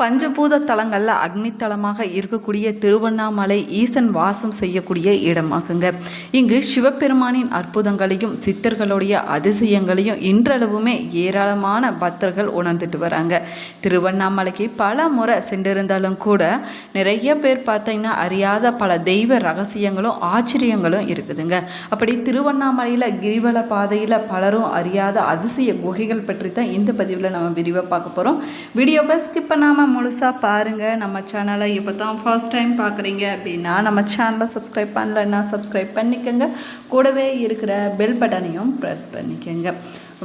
பஞ்சபூத தலங்களில் அக்னித்தலமாக இருக்கக்கூடிய திருவண்ணாமலை ஈசன் வாசம் செய்யக்கூடிய இடமாகுங்க. இங்கு சிவபெருமானின் அற்புதங்களையும் சித்தர்களுடைய அதிசயங்களையும் இன்றளவுமே ஏராளமான பக்தர்கள் உணர்ந்துட்டு வராங்க. திருவண்ணாமலைக்கு பல முறை சென்றிருந்தாலும் கூட நிறைய பேர் பார்த்தீங்கன்னா அறியாத பல தெய்வ ரகசியங்களும் ஆச்சரியங்களும் இருக்குதுங்க. அப்படி திருவண்ணாமலையில் கிரிவல பாதையில் பலரும் அறியாத அதிசய குகைகள் பற்றி தான் இந்த பதிவில் நம்ம விரிவாக பார்க்க போகிறோம். வீடியோவை ஸ்கிப் பண்ணாமல் முழுசாக பாருங்கள். நம்ம சேனலை இப்போ தான் ஃபர்ஸ்ட் டைம் பார்க்குறீங்க அப்படின்னா நம்ம சேனலை சப்ஸ்கிரைப் பண்ணலைன்னா சப்ஸ்கிரைப் பண்ணிக்கோங்க. கூடவே இருக்கிற பெல் பட்டனையும் ப்ரெஸ் பண்ணிக்கோங்க.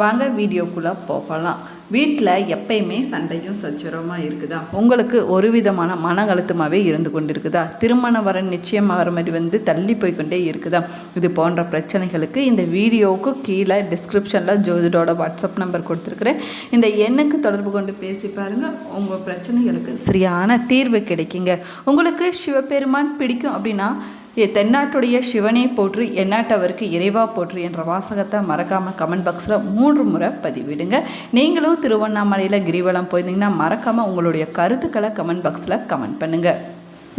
வாங்க வீடியோக்குள்ளே போகலாம். வீட்டில் எப்பயுமே சண்டையும் சச்சரமாக இருக்குதா? உங்களுக்கு ஒரு விதமான மன அழுத்தமாகவே இருந்து கொண்டு இருக்குதா? திருமணம் வர நிச்சயமாகிற மாதிரி தள்ளி போய்கொண்டே இருக்குதா? இது போன்ற பிரச்சனைகளுக்கு இந்த வீடியோவுக்கு கீழே டிஸ்கிரிப்ஷனில் ஜோதிடோட வாட்ஸ்அப் நம்பர் கொடுத்துருக்குறேன். இந்த எண்ணுக்கு தொடர்பு கொண்டு பேசி பாருங்கள். உங்கள் பிரச்சனைகளுக்கு சரியான தீர்வு கிடைக்குங்க. உங்களுக்கு சிவபெருமான் பிடிக்கும் அப்படின்னா தென்னாட்டுடைய சிவனை போற்று எந்நாட்டவருக்கு இறைவா போற்று என்ற வாசகத்தை மறக்காமல் கமெண்ட் பாக்ஸில் 3 முறை பதிவிடுங்க. நீங்களும் திருவண்ணாமலையில் கிரிவலம் போயிருந்தீங்கன்னா மறக்காமல் உங்களுடைய கருத்துக்களை கமெண்ட் பாக்ஸில் கமெண்ட் பண்ணுங்கள்.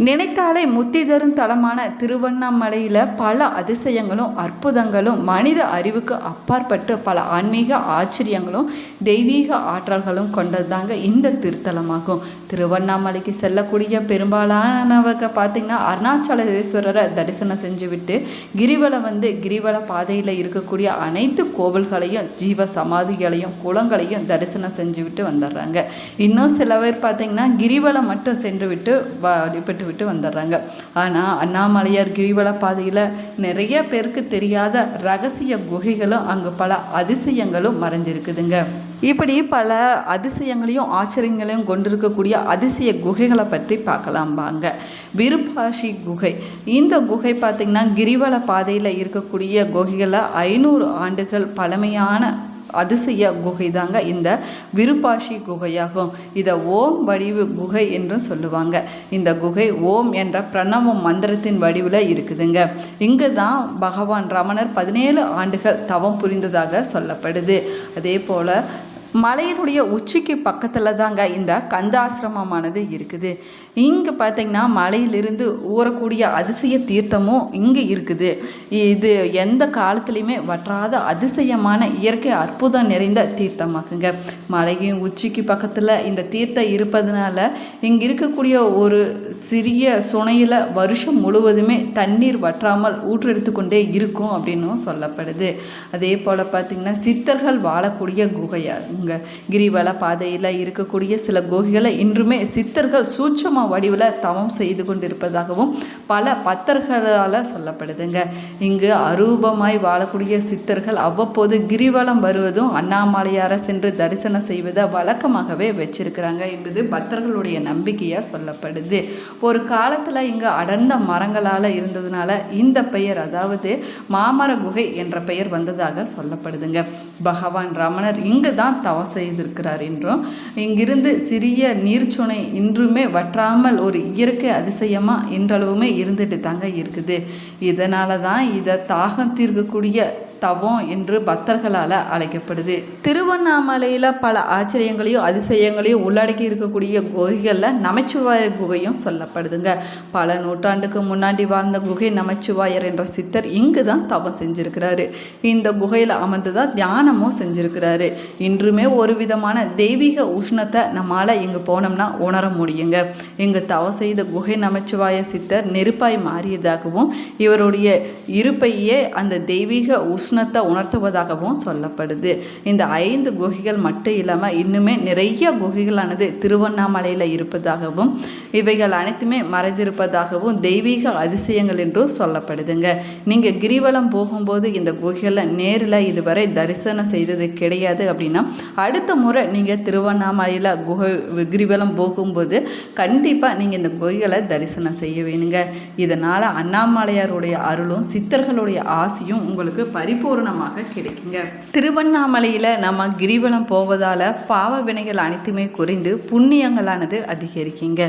நினைத்தாலே முத்தி தரும் தலமான திருவண்ணாமலையில் பல அதிசயங்களும் அற்புதங்களும் மனித அறிவுக்கு அப்பாற்பட்டு பல ஆன்மீக ஆச்சரியங்களும் தெய்வீக ஆற்றல்களும் கொண்டது தாங்க இந்த திருத்தலமாகும். திருவண்ணாமலைக்கு செல்லக்கூடிய பெரும்பாலானவங்க பார்த்திங்கன்னா அருணாச்சலேஸ்வரரை தரிசனம் செஞ்சுவிட்டு கிரிவலம் கிரிவல பாதையில் இருக்கக்கூடிய அனைத்து கோவில்களையும் ஜீவ சமாதிகளையும் குளங்களையும் தரிசனம் செஞ்சுவிட்டு வந்துடுறாங்க. இன்னும் சில பேர் பார்த்திங்கன்னா கிரிவலம் மட்டும் சென்று விட்டு வழிபட்டு விட்டு வந்துடுறாங்க. ஆனால் அண்ணாமலையார் கிரிவல பாதையில் நிறைய பேருக்கு தெரியாத ரகசிய குகைகளும் அங்கு பல அதிசயங்களும் மறைஞ்சிருக்குதுங்க. இப்படி பல அதிசயங்களையும் ஆச்சரியங்களையும் கொண்டிருக்கக்கூடிய அதிசய குகைகளை பற்றி பார்க்கலாம் வாங்க. விருப்பாஷி குகை. இந்த குகை பார்த்திங்கன்னா கிரிவல பாதையில் இருக்கக்கூடிய குகைகளை 500 ஆண்டுகள் பழமையான அதிசய குகை தாங்க இந்த விருப்பாஷி குகையாகும். இதை ஓம் வடிவு குகை என்றும் சொல்லுவாங்க. இந்த குகை ஓம் என்ற பிரணவ மந்திரத்தின் வடிவில் இருக்குதுங்க. இங்கு தான் பகவான் ரமணர் 17 ஆண்டுகள் தவம் புரிந்ததாக சொல்லப்படுது. அதே போல் மலையினுடைய உச்சிக்கு பக்கத்தில் தாங்க இந்த கந்தாசிரமமானது இருக்குது. இங்கே பார்த்திங்கன்னா மலையிலிருந்து ஊறக்கூடிய அதிசய தீர்த்தமும் இங்கே இருக்குது. இது எந்த காலத்துலேயுமே வற்றாத அதிசயமான இயற்கை அற்புதம் நிறைந்த தீர்த்தமாகுங்க. மலையின் உச்சிக்கு பக்கத்தில் இந்த தீர்த்தம் இருப்பதனால இங்கே இருக்கக்கூடிய ஒரு சிறிய சுனையில் வருஷம் முழுவதுமே தண்ணீர் வற்றாமல் ஊற்றெடுத்து கொண்டே இருக்கும் அப்படின்னும் சொல்லப்படுது. அதே போல் பார்த்திங்கன்னா சித்தர்கள் வாழக்கூடிய குகையாகுங்க. கிரிவல பாதையில் இருக்கக்கூடிய சில குகைகளை இன்றுமே சித்தர்கள் சூட்சம வடிவில் தவம் செய்து கொண்டிருப்பதாகவும் பல பக்தர்களால் சொல்லப்படுதுங்க. இங்கு அரூபமாய் வாழக்கூடிய சித்தர்கள் அவ்வப்போது கிரிவலம் வருவதும் அண்ணாமலையாரை சென்று தரிசனம் செய்வதை வழக்கமாகவே வச்சிருக்கிறாங்க என்பது பக்தர்களுடைய நம்பிக்கையாக சொல்லப்படுது. ஒரு காலத்தில் இங்கு அடர்ந்த மரங்களால் இருந்ததுனால இந்த பெயர், அதாவது மாமர குகை என்ற பெயர் வந்ததாக சொல்லப்படுதுங்க. பகவான் ரமணர் இங்கு தான் தவம் செய்திருக்கிறார் என்றும் இங்கிருந்து சிறிய நீர்ச்சுனை இன்றுமே வற்றாமல் ஒரு இயற்கை அதிசயமாக இன்றளவுமே இருந்துட்டு தாங்க இருக்குது. இதனால தான் இதை தாகம் தீர்க்கக்கூடிய தவம் என்று பக்தர்களால் அழைக்கப்படுது. திருவண்ணாமலையில் பல ஆச்சரியங்களையும் அதிசயங்களையும் உள்ளடக்கி இருக்கக்கூடிய குகைகளில் நமச்சிவாயர் குகையும் சொல்லப்படுதுங்க. பல நூற்றாண்டுக்கு முன்னாடி வாழ்ந்த குகை நமச்சிவாயர் என்ற சித்தர் இங்கு தான் தவம் செஞ்சிருக்கிறாரு. இந்த குகையில் அமர்ந்து தான் தியானமும் செஞ்சிருக்கிறாரு. இன்றுமே ஒரு விதமான தெய்வீக உஷ்ணத்தை நம்மால் இங்கு போனோம்னா உணர முடியுங்க. இங்கு தவம் செய்த குகை நமச்சிவாய சித்தர் நெருப்பாய் மாறியதாகவும் இவருடைய இருப்பையே அந்த தெய்வீக உஷ்ணத்தை உணர்த்துவதாகவும் சொல்லப்படுது. இந்த 5 குகைகள் மட்டும் இல்லாமல் இன்னுமே நிறைய குகைகளானது திருவண்ணாமலையில் இருப்பதாகவும் இவைகள் அனைத்துமே மறைந்திருப்பதாகவும் தெய்வீக அதிசயங்கள் என்றும் சொல்லப்படுதுங்க. நீங்கள் கிரிவலம் போகும்போது இந்த குகைகளில் நேரில் இதுவரை தரிசனம் செய்தது கிடையாது அப்படின்னா அடுத்த முறை நீங்கள் திருவண்ணாமலையில் கிரிவலம் போகும்போது கண்டிப்பாக நீங்கள் இந்த குகைகளை தரிசனம் செய்ய வேணுங்க. இதனால் அண்ணாமலையாருடைய அருளும் சித்தர்களுடைய ஆசையும் உங்களுக்கு பரிபூர்ணமாக கிடைக்குங்க. திருவண்ணாமலையில் நம்ம கிரிவலம் போவதால் பாவ வினைகள் அனைத்துமே குறைந்து புண்ணியங்களானது அதிகரிக்குங்க.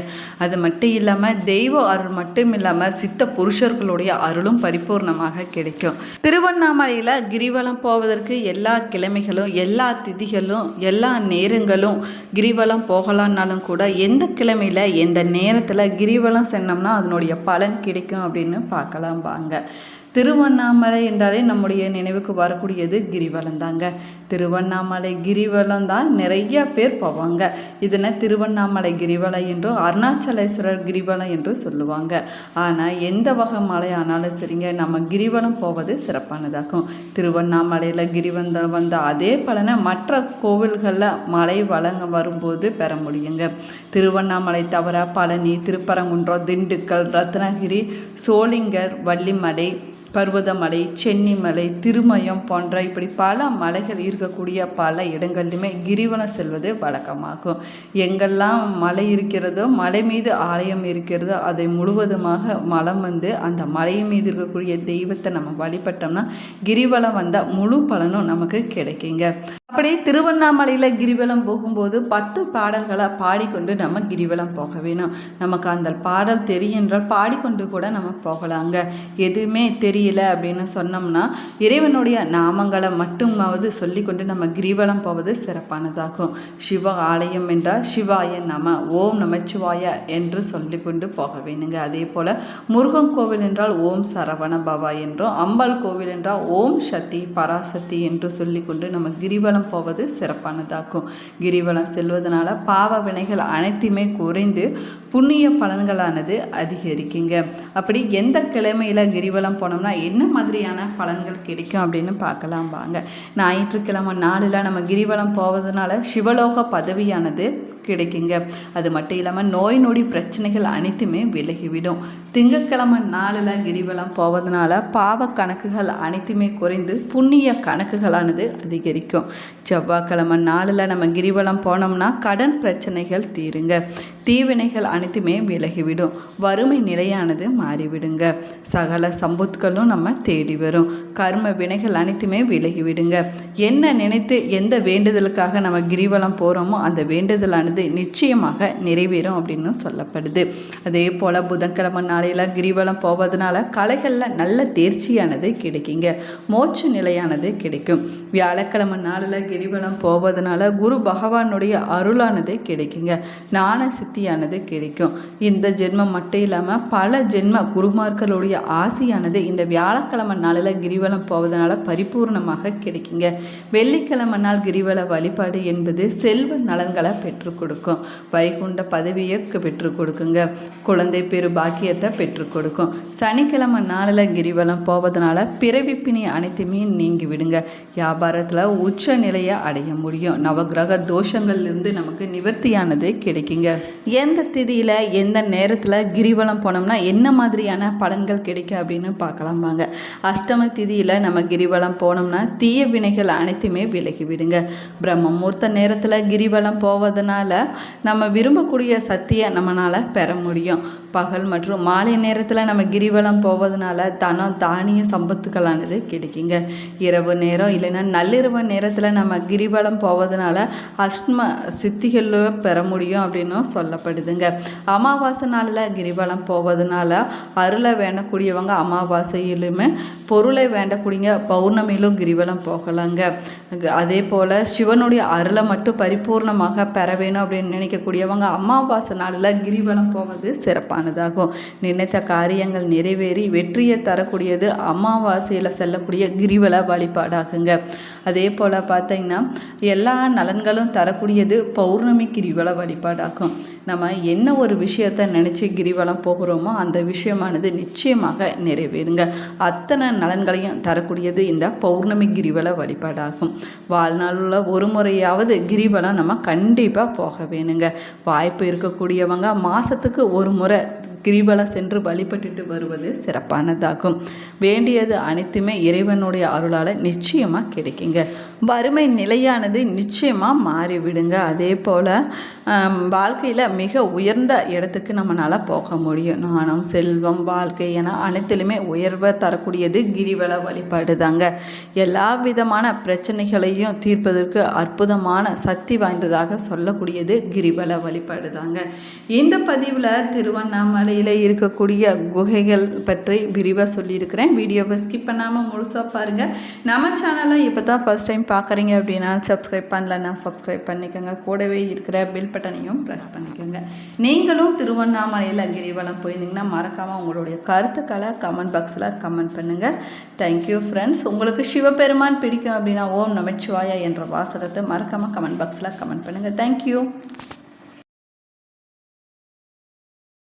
அது மட்டும் இல்லாமல் தெய்வ அருள் மட்டும் இல்லாமல் சித்த புருஷர்களுடைய அருளும் பரிபூர்ணமாக கிடைக்கும். திருவண்ணாமலையில் கிரிவலம் போவதற்கு எல்லா கிழமைகளும் எல்லா திதிகளும் எல்லா நேரங்களும் கிரிவலம் போகலான்னாலும் கூட எந்த கிழமையில் எந்த நேரத்தில் கிரிவலம் சென்னோம்னா அதனுடைய பலன் கிடைக்கும் அப்படின்னு பார்க்கலாம் வாங்க. திருவண்ணாமலை என்றாலே நம்முடைய நினைவுக்கு வரக்கூடியது கிரிவலம் தாங்க. திருவண்ணாமலை கிரிவலம் தான் நிறைய பேர் போவாங்க. இதனை திருவண்ணாமலை கிரிவலம் என்றும் அருணாச்சலேஸ்வரர் கிரிவலம் என்று சொல்லுவாங்க. ஆனால் எந்த வகை மலை ஆனாலும் சரிங்க, நம்ம கிரிவலம் போவது சிறப்பானதாகும். திருவண்ணாமலையில் கிரிவலம் வந்த அதே பலனை மற்ற கோவில்களில் மலை வழங்க வரும்போது பெற முடியுங்க. திருவண்ணாமலை தவிர பழனி, திருப்பரங்குன்றம், திண்டுக்கல், ரத்னகிரி, சோளிங்கர், வள்ளிமலை, பர்வதமலை, சென்னிமலை, திருமயம் போன்ற இப்படி பல மலைகள் இருக்கக்கூடிய பல இடங்கள்லையுமே கிரிவலம் செல்வது வழக்கமாகும். எங்கெல்லாம் மலை இருக்கிறதோ, மலை மீது ஆலயம் இருக்கிறதோ, அதை முழுவதுமாக மலம் வந்து அந்த மலை மீது இருக்கக்கூடிய தெய்வத்தை நம்ம வழிபட்டோம்னா கிரிவலம் வந்தால் முழு பலனும் நமக்கு கிடைக்குங்க. அப்படி திருவண்ணாமலையில் கிரிவலம் போகும்போது 10 பாடல்களை பாடிக்கொண்டு நம்ம கிரிவலம் போக வேணும். நமக்கு அந்த பாடல் தெரியும் என்றால் பாடிக்கொண்டு கூட நம்ம போகலாங்க. எதுவுமே தெரியல அப்படின்னு சொன்னோம்னா இறைவனுடைய நாமங்களை மட்டுமாவது சொல்லிக்கொண்டு நம்ம கிரிவலம் போவது சிறப்பானதாகும். சிவ ஆலயம் என்றால் சிவாய நம, ஓம் நமச்சிவாய என்று சொல்லிக்கொண்டு போக வேணுங்க. அதே போல் முருகன் கோவில் என்றால் ஓம் சரவண பவா என்றும், அம்பாள் கோவில் என்றால் ஓம் சக்தி பராசக்தி என்று சொல்லிக்கொண்டு நம்ம கிரிவலம் போவது சிறப்பானதாகும். கிரிவலம் செல்வதனால பாவ வினைகள் அனைத்துமே குறைந்து புண்ணிய பலன்களானது அதிகரிக்குங்க. அப்படி எந்த கிழமையில் கிரிவலம் போனோம்னா என்ன மாதிரியான பலன்கள் கிடைக்கும் அப்படின்னு பார்க்கலாம் வாங்க. ஞாயிற்றுக்கிழமை நாளில் நம்ம கிரிவலம் போவதனால சிவலோக பதவியானது கிடைக்குங்க. அது மட்டும் இல்லாமல் நோய் நொடி பிரச்சனைகள் அனைத்துமே விலகிவிடும். திங்கட்கிழமை நாளில் கிரிவலம் போவதனால பாவ கணக்குகள் அனைத்துமே குறைந்து புண்ணிய கணக்குகளானது அதிகரிக்கும். செவ்வாய்க்கிழமை நாளில் நம்ம கிரிவலம் போனோம்னா கடன் பிரச்சனைகள் தீருங்க. தீவினைகள் அனைத்துமே விலகிவிடும். வறுமை நிலையானது மாறிவிடுங்க. சகல சம்பத்துகளும் நம்ம தேடி வரும். கர்ம வினைகள் அனைத்துமே விலகிவிடுங்க. என்ன நினைத்து எந்த வேண்டுதலுக்காக நம்ம கிரிவலம் போகிறோமோ அந்த வேண்டுதலானது நிச்சயமாக நிறைவேறும் அப்படின்னு சொல்லப்படுது. அதே போல் புதன்கிழமை நாளையில் கிரிவலம் போவதனால கலைகளில் நல்ல தேர்ச்சியானது கிடைக்குங்க. மோட்ச நிலையானது கிடைக்கும். வியாழக்கிழமை நாளில் கிரிவலம் போவதனால குரு பகவானுடைய அருளானது கிடைக்குங்க. ஞான சித்தியானது கிடைக்கும். இந்த ஜென்மம் மட்டும் இல்லாமல் பல ஜென்ம குருமார்களுடைய ஆசையானது இந்த வியாழக்கிழமை நாளில் கிரிவலம் போவதனால பரிபூர்ணமாக கிடைக்குங்க. வெள்ளிக்கிழமை நாள் கிரிவல வழிபாடு என்பது செல்வ நலன்களை பெற்றுக் கொடுக்கும். வைகுண்ட பதவியை பெற்றுக் கொடுக்குங்க. குழந்தை பெரு பாக்கியத்தை பெற்றுக் கொடுக்கும். சனிக்கிழமை நாளில் கிரிவலம் போவதனால பிறவிப்பினி அனைத்துமே நீங்கி விடுங்க. வியாபாரத்தில் உச்ச நிலையை அடைய முடியும். நவகிரக தோஷங்கள்லேருந்து நமக்கு நிவர்த்தியானது கிடைக்குங்க. எந்த திதியில் எந்த நேரத்தில் கிரிவலம் போனோம்னா என்ன மாதிரியான பலன்கள் கிடைக்கும் அப்படின்னு பார்க்கலாம் வாங்க. அஷ்டம திதியில் நம்ம கிரிவலம் போனோம்னா தீய வினைகள் அனைத்துமே விலகி விடுங்க. பிரம்ம முகூர்த்த நேரத்தில் கிரிவலம் போவதனால நம்ம விரும்பக்கூடிய சக்தியை நம்மளால் பெற முடியும். பகல் மற்றும் மாலை நேரத்தில் நம்ம கிரிவலம் போவதனால தனம் தானிய சம்பத்துக்களானது கிடைக்குங்க. இரவு நேரம் இல்லைன்னா நள்ளிரவு நேரத்தில் நம்ம கிரிவலம் போவதனால அஷ்டம சித்திகள் பெற முடியும் அப்படின்னும் சொல்லப்படுதுங்க. அமாவாசை நாளில் கிரிவலம் போவதனால அருளை வேண்டக்கூடியவங்க அமாவாசையிலுமே, பொருளை வேண்டக்கூடிய பௌர்ணமியிலும் கிரிவலம் போகலாங்க. அதே போல் சிவனுடைய அருளை மட்டும் பரிபூர்ணமாக பெற வேணும் அப்படின்னு நினைக்கக்கூடியவங்க அமாவாசை நாளில் கிரிவலம் போவது சிறப்பானதாகும். நினைத்த காரியங்கள் நிறைவேறி வெற்றியை தரக்கூடியது அமாவாசையில் செல்லக்கூடிய கிரிவல வழிபாடாகுங்க. அதே போல் பார்த்தீங்கன்னா எல்லா நலன்களும் தரக்கூடியது பௌர்ணமி கிரிவல வழிபாடாகும். நம்ம என்ன ஒரு விஷயத்தை நினச்சி கிரிவலம் போகிறோமோ அந்த விஷயமானது நிச்சயமாக நிறைவேறுங்க. அத்தனை நலன்களையும் தரக்கூடியது இந்த பௌர்ணமி கிரிவல வழிபாடாகும். வாழ்நாளில் ஒரு முறையாவது கிரிவலம் நம்ம கண்டிப்பாக போக வேணுங்க. வாய்ப்பு இருக்கக்கூடியவங்க மாதத்துக்கு ஒரு முறை கிரிவலம் சென்று வழிபட்டுட்டு வருவது சிறப்பானதாகும். வேண்டியது அனைத்துமே இறைவனுடைய அருளால் நிச்சயமாக கிடைக்குங்க. வறுமை நிலையானது நிச்சயமாக மாறிவிடுங்க. அதே போல் வாழ்க்கையில் மிக உயர்ந்த இடத்துக்கு நம்மளால் போக முடியும். ஞானம், செல்வம், வாழ்க்கை என அனைத்திலுமே உயர்வை தரக்கூடியது கிரிவல வழிபாடு தாங்க. எல்லா விதமான பிரச்சனைகளையும் தீர்ப்பதற்கு அற்புதமான சக்தி வாய்ந்ததாக சொல்லக்கூடியது கிரிவல வழிபாடு தாங்க. இந்த பதிவில் திருவண்ணாமலையில் இருக்கக்கூடிய குகைகள் பற்றி விரிவாக சொல்லியிருக்கிறேன். வீடியோவை ஸ்கிப் பண்ணாமல் முழுசாக பாருங்கள். நம்ம சேனலை இப்போ தான் ஃபஸ்ட் டைம் பார்க்குறீங்க அப்படின்னா சப்ஸ்கிரைப் பண்ணலன்னா சப்ஸ்கிரைப் பண்ணிக்கோங்க. கூடவே இருக்கிற பெல் பட்டனையும் ப்ரெஸ் பண்ணிக்கோங்க. நீங்களும் திருவண்ணாமலையில் கிரிவலம் போயிருந்தீங்கன்னா மறக்காமல் உங்களுடைய கருத்துக்களை கமெண்ட் பாக்ஸில் கமெண்ட் பண்ணுங்கள். Thank you friends. உங்களுக்கு சிவபெருமான் பிடிக்கும் அப்படின்னா ஓம் நமச்சிவாயா என்ற வாசகத்தை மறக்காமல் கமெண்ட் பாக்ஸில் கமெண்ட் பண்ணுங்கள். தேங்க்யூ.